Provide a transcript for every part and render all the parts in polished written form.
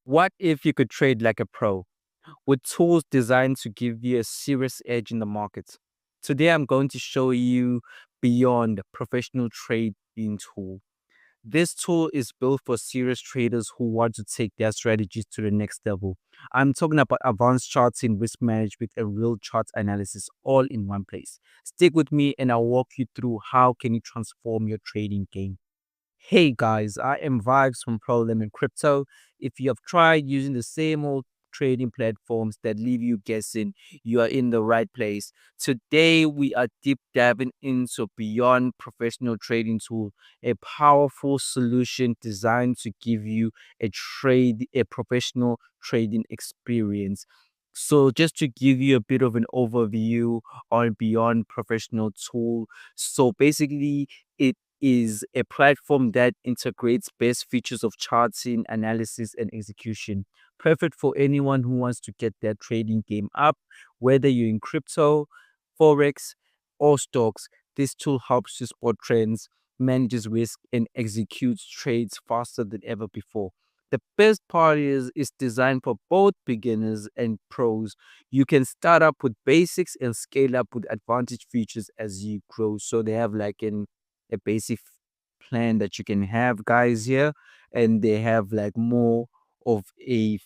What if you could trade like a pro with tools designed to give you a serious edge in the market? Today, I'm going to show you beyond professional trading tool. This tool is built for serious traders who want to take their strategies to the next level. I'm talking about advanced charting, risk management, and real chart analysis all in one place. Stick with me and I'll walk you through how can you transform your trading game. Hey guys, I am Vibes from Problem in Crypto. If you have tried using the same old trading platforms that leave you guessing, you are in the right place. Today, we are deep diving into Beyond Professional Trading Tool, a powerful solution designed to give you a professional trading experience. So, just to give you a bit of an overview on Beyond Professional Tool, so basically, it is a platform that integrates best features of charting, analysis, and execution. Perfect for anyone who wants to get their trading game up, whether you're in crypto, Forex, or stocks. This tool helps you spot trends, manages risk, and executes trades faster than ever before. The best part is it's designed for both beginners and pros. You can start up with basics and scale up with advantage features as you grow. So they have like a basic plan that you can have guys here, and they have like more of a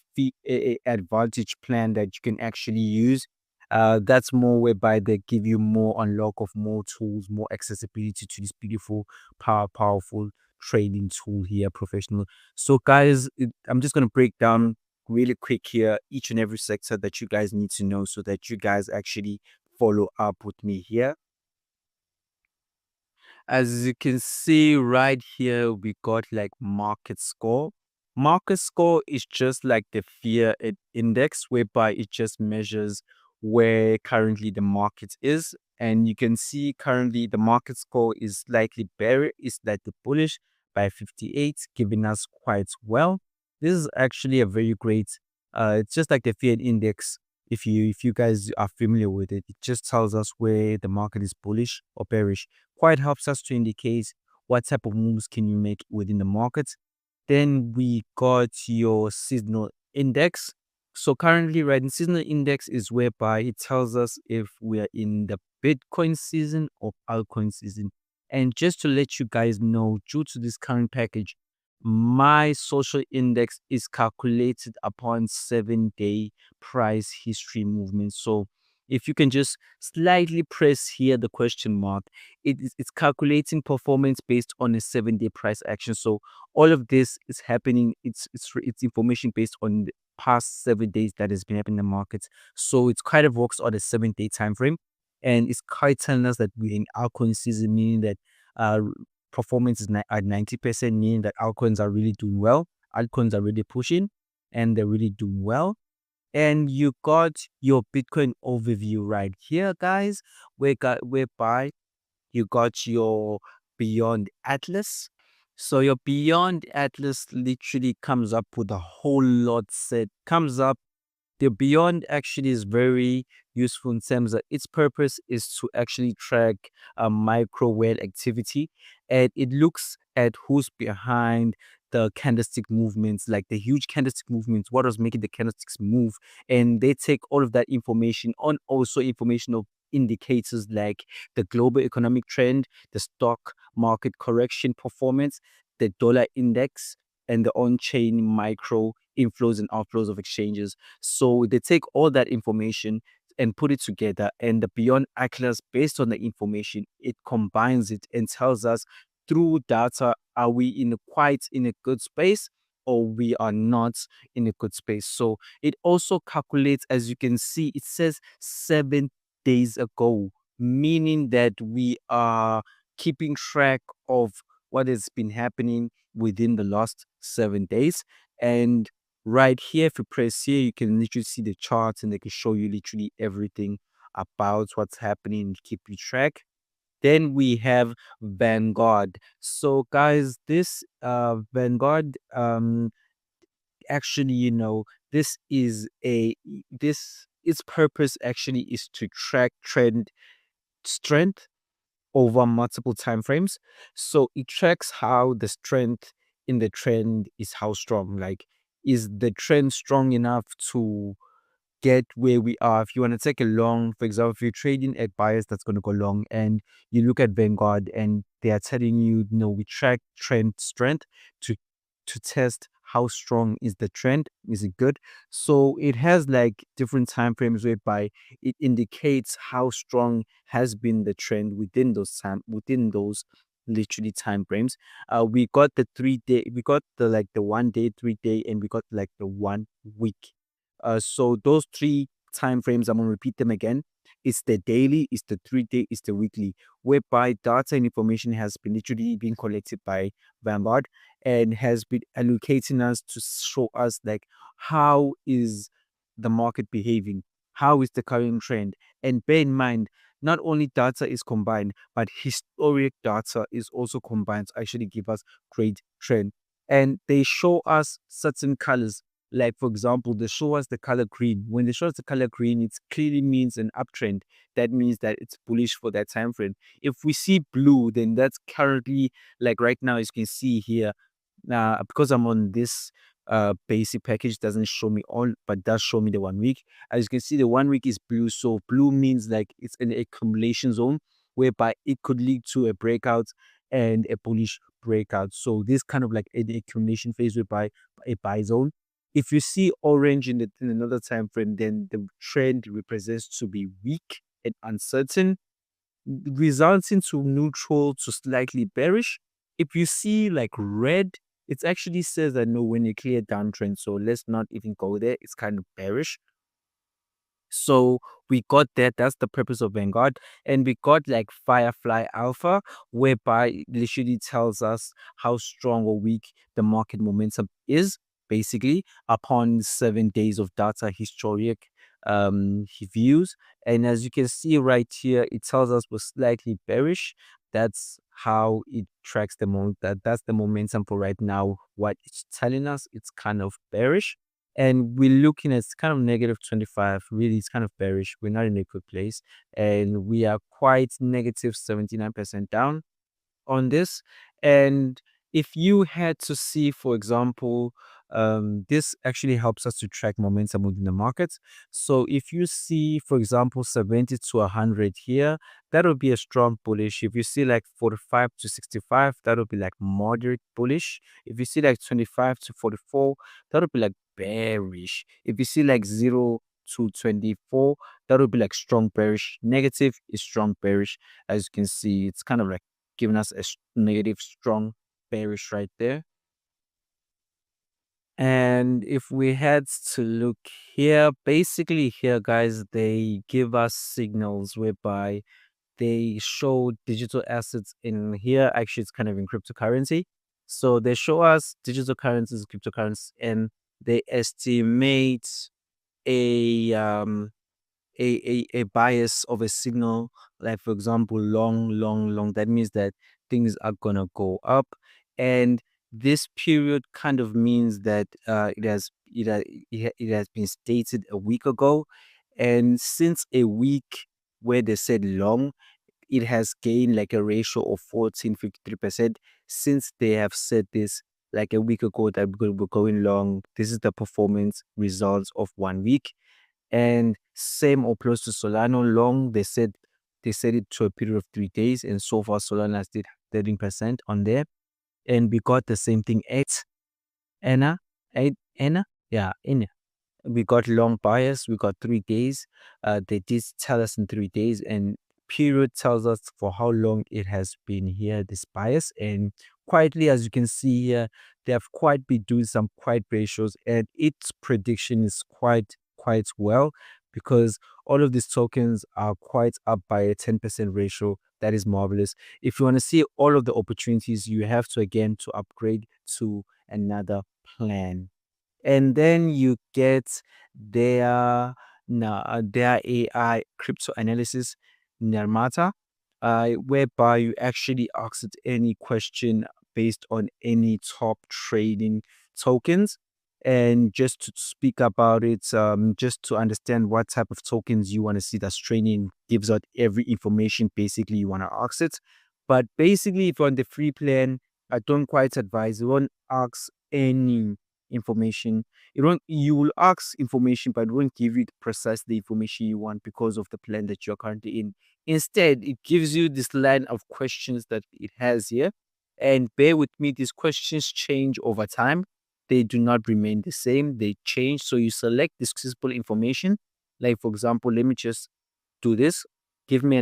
advantage plan that you can actually use. That's more whereby they give you more unlock of more tools, more accessibility to this beautiful powerful trading tool here, professional. So guys, I'm just going to break down really quick here each and every sector that you guys need to know so that you guys actually follow up with me here. As you can see right here, we got like market score. Market score is just like the index, whereby it just measures where currently the market is. And you can see currently the market score is slightly bearish, is like the bullish by 58, giving us quite well. This is actually a very great, it's just like the fear index. If you guys are familiar with it, it just tells us where the market is bullish or bearish. Quite helps us to indicate what type of moves can you make within the market. Then we got your seasonal index. So currently, right, in seasonal index is whereby it tells us if we are in the Bitcoin season or altcoin season. And just to let you guys know, due to this current package, my social index is calculated upon 7-day price history movement. So if you can just slightly press here the question mark, it's calculating performance based on a 7-day price action. So all of this is happening. It's information based on the past 7 days that has been happening in the markets. So it's kind of works on a 7-day time frame, and it's quite telling us that we're in altcoin season, meaning that uh performance is at 90%, meaning that altcoins are really doing well. Altcoins are really pushing, and they're really doing well. And you got your Bitcoin overview right here, guys. Whereby you got your Beyond Atlas. So your Beyond Atlas literally comes up with a whole lot set. Comes up the Beyond actually is very useful in terms that its purpose is to actually track a micro whale activity, and it looks at who's behind the candlestick movements, like the huge candlestick movements, what was making the candlesticks move, and they take all of that information on also information of indicators like the global economic trend, the stock market correction performance, the dollar index, and the on-chain micro inflows and outflows of exchanges. So they take all that information and put it together, and the Beyond Atlas, based on the information, it combines it and tells us through data, are we quite in a good space or we are not in a good space. So it also calculates, as you can see, it says 7 days ago, meaning that we are keeping track of what has been happening within the last 7 days. And right here, if you press here, you can literally see the charts, and they can show you literally everything about what's happening and keep you track. Then we have Vanguard. So guys, this Vanguard actually, this is a this its purpose actually is to track trend strength over multiple time frames. So it tracks how the strength in the trend is how strong. Like is the trend strong enough to get where we are? If you want to take a long, for example, if you're trading at buyers that's going to go long, and you look at Vanguard and they are telling you, we track trend strength to test how strong is the trend. Is it good? So it has like different time frames whereby it indicates how strong has been the trend within those literally time frames. We got the 3 day, we got the like the 1 day, 3 day, and we got like the 1 week. So those three time frames, I'm gonna repeat them again. It's the daily, it's the 3 day, it's the weekly, whereby data and information has been literally being collected by Vanguard and has been allocating us to show us like how is the market behaving, how is the current trend. And bear in mind, not only data is combined, but historic data is also combined to actually give us great trend. And they show us certain colors, like, for example, they show us the color green. When they show us the color green, it clearly means an uptrend. That means that it's bullish for that time frame. If we see blue, then that's currently, like right now, as you can see here, because I'm on this basic package, doesn't show me all, but does show me the 1 week. As you can see, the 1 week is blue. So blue means like it's an accumulation zone whereby it could lead to a breakout and a bullish breakout. So this kind of like an accumulation phase whereby a buy zone. If you see orange in another time frame, then the trend represents to be weak and uncertain, resulting to neutral to slightly bearish. If you see like red, it actually says that no, when you clear downtrend, so let's not even go there. It's kind of bearish. So we got that. That's the purpose of Vanguard. And we got like Firefly Alpha, whereby it literally tells us how strong or weak the market momentum is, basically, upon 7 days of data historic views. And as you can see right here, it tells us we're slightly bearish. That's how it tracks that's the momentum for right now. What it's telling us, it's kind of bearish, and we're looking at kind of negative 25. Really, it's kind of bearish. We're not in a good place, and we are quite negative 79% down on this. And if you had to see, for example, this actually helps us to track momentum within the markets. So if you see, for example, 70 to 100 here, that would be a strong bullish. If you see like 45 to 65, that would be like moderate bullish. If you see like 25 to 44, that would be like bearish. If you see like 0 to 24, that would be like strong bearish. Negative is strong bearish. As you can see, it's kind of like giving us a negative strong bearish right there. And if we had to look here, basically here, guys, they give us signals whereby they show digital assets in here. Actually, it's kind of in cryptocurrency. So they show us digital currencies, cryptocurrencies, and they estimate a a bias of a signal, like for example long, that means that things are gonna go up. And this period kind of means that it has been stated a week ago, and since a week where they said long, it has gained like a ratio of 14.53%. Since they have said this like a week ago that we're going long, this is the performance results of 1 week. And same applies to Solana long. They said it to a period of 3 days, and so far Solana did 13% on there. And we got the same thing at Anna, Anna, yeah, in we got long bias. We got 3 days. They did tell us in 3 days, and period tells us for how long it has been here, this bias. And quietly, as you can see here, they have quite been doing some quiet ratios, and its prediction is quite well, because all of these tokens are quite up by a 10% ratio. That is marvelous. If you want to see all of the opportunities, you have to again to upgrade to another plan, and then you get their AI crypto analysis Nirmata, whereby you actually ask it any question based on any top trading tokens, and just to speak about it, just to understand what type of tokens you want to see that's trading, gives out every information basically you want to ask it. But basically, if you're on the free plan, I don't quite advise, you won't ask any information. It won't. You will ask information, but it won't give you precisely the information you want because of the plan that you're currently in. Instead, it gives you this line of questions that it has here. And bear with me, these questions change over time. They do not remain the same, they change. So you select this simple information. Like, for example, let me just do this. Give me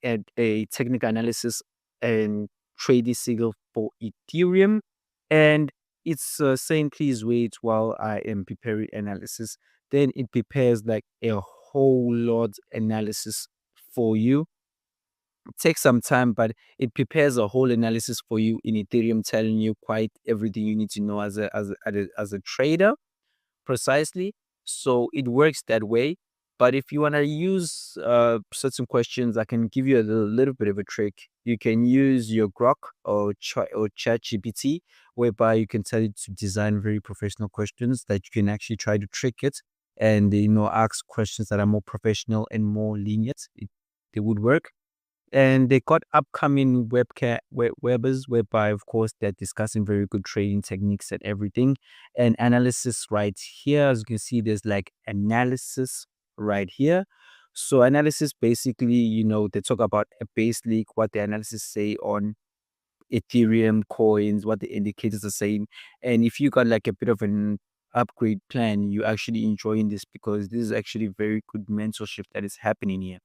a technical analysis and trading signal for Ethereum. And it's saying, please wait while I am preparing analysis. Then it prepares like a whole lot analysis for you. It takes some time, but it prepares a whole analysis for you in Ethereum, telling you quite everything you need to know as a trader precisely. So it works that way. But if you want to use certain questions, I can give you a little bit of a trick. You can use your Grok or ChatGPT, whereby you can tell it to design very professional questions that you can actually try to trick it and ask questions that are more professional and more lenient. They would work. And they got upcoming webers whereby, of course, they're discussing very good trading techniques and everything. And analysis right here, as you can see, there's like analysis right here. So analysis basically, they talk about a base leak, what the analysis say on Ethereum coins, what the indicators are saying. And if you got like a bit of an upgrade plan, you actually enjoying this because this is actually very good mentorship that is happening here.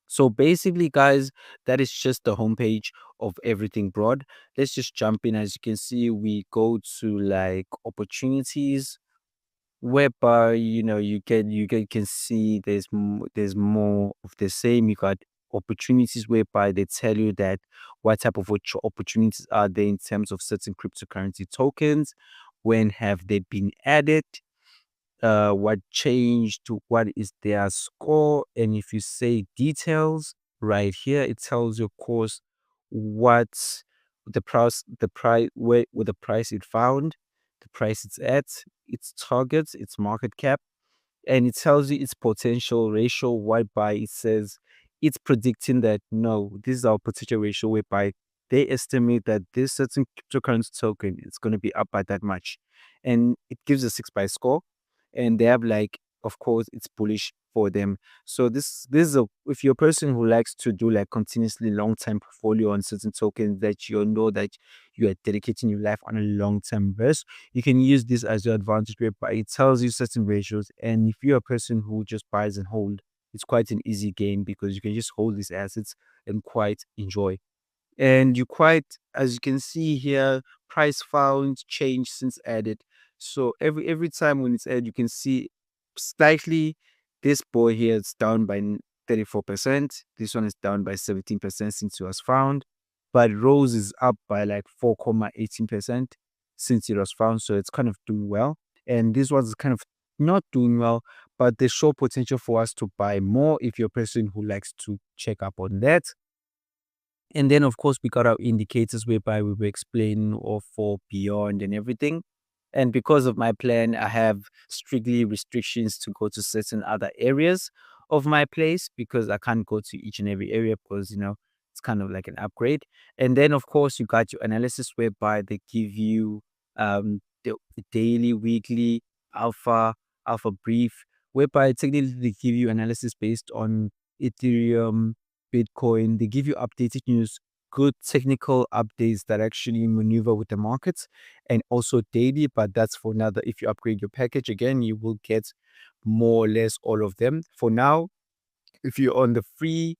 So basically, guys, that is just the homepage of everything broad. Let's just jump in. As you can see, we go to like opportunities, whereby can see there's more of the same. You got opportunities whereby they tell you that what type of opportunities are there in terms of certain cryptocurrency tokens, when have they been added, what changed, to what is their score. And if you say details right here, it tells you, of course, what the price, where the price it found, the price it's at, its targets, its market cap, and it tells you its potential ratio, whereby it says it's predicting that no, this is our potential ratio, whereby they estimate that this certain cryptocurrency token is going to be up by that much. And it gives a 6 by score. And they have like, of course, it's bullish for them. So this is a, if you're a person who likes to do like continuously long time portfolio on certain tokens that you know that you are dedicating your life on a long term verse, you can use this as your advantage rate, but it tells you certain ratios. And if you're a person who just buys and hold, it's quite an easy game because you can just hold these assets and quite enjoy. And you quite, as you can see here, price found change since added. So every time when it's added, you can see slightly this boy here is down by 34%. This one is down by 17% since it was found. But Rose is up by like 4.18% since it was found. So it's kind of doing well. And this one's kind of not doing well, but they show potential for us to buy more if you're a person who likes to check up on that. And then, of course, we got our indicators whereby we will explain or for beyond and everything. And because of my plan, I have strictly restrictions to go to certain other areas of my place because I can't go to each and every area because, it's kind of like an upgrade. And then, of course, you got your analysis whereby they give you the daily, weekly, alpha, alpha brief, whereby technically they give you analysis based on Ethereum, Bitcoin. They give you updated news, good technical updates that actually maneuver with the markets, and also daily. But that's for another. If you upgrade your package again, you will get more or less all of them. For now, if you're on the free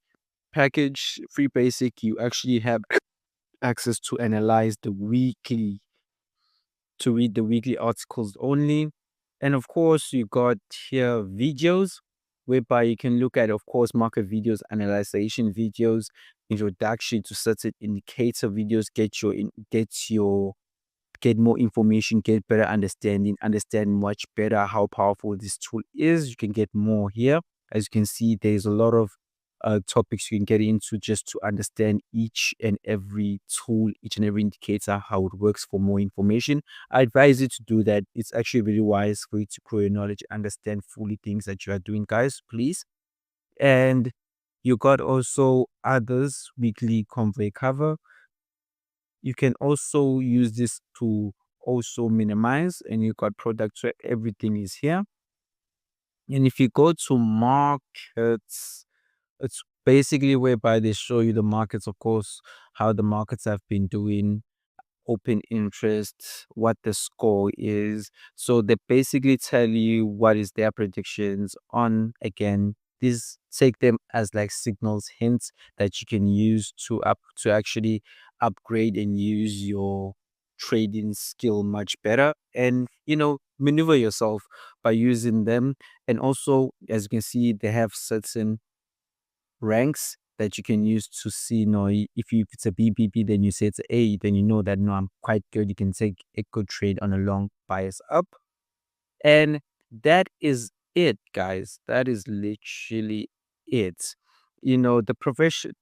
package, free basic, you actually have access to analyze the weekly, to read the weekly articles only. And of course, you got here videos whereby you can look at, of course, market videos, analyzation videos, introduction to certain indicator videos, get more information, get better understanding, understand much better how powerful this tool is. You can get more here. As you can see, there's a lot of topics you can get into just to understand each and every tool, each and every indicator, how it works for more information. I advise you to do that. It's actually really wise for you to grow your knowledge, understand fully things that you are doing, guys, please. And you got also others weekly convey cover. You can also use this to also minimize, and you got products where everything is here. And if you go to markets, it's basically whereby they show you the markets, of course, how the markets have been doing, open interest, what the score is. So they basically tell you what is their predictions on. Again, these take them as like signals, hints that you can use to actually upgrade and use your trading skill much better, and maneuver yourself by using them. And also, as you can see, they have certain ranks that you can use to see, if it's a BBB, then you say it's A, then you know that, no, I'm quite good. You can take a good trade on a long bias up. And that is it, guys. That is literally it. The profession,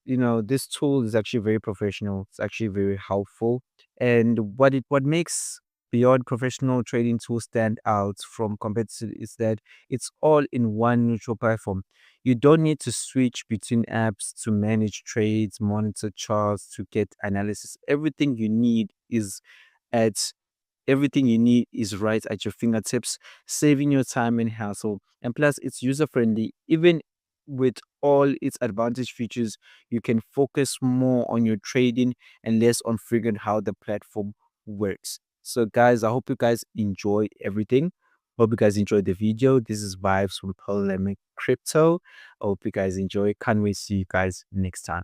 this tool is actually very professional. It's actually very helpful. And what makes beyond professional trading tools stand out from competitors is that it's all in one neutral platform. You don't need to switch between apps to manage trades, monitor charts, to get analysis. At Everything you need is right at your fingertips, saving your time and hassle. And plus, it's user friendly. Even with all its advantage features, you can focus more on your trading and less on figuring how the platform works. So, guys, I hope you guys enjoy everything. Hope you guys enjoyed the video. This is Vibes from Polemic Crypto. I hope you guys enjoy. Can't wait to see you guys next time.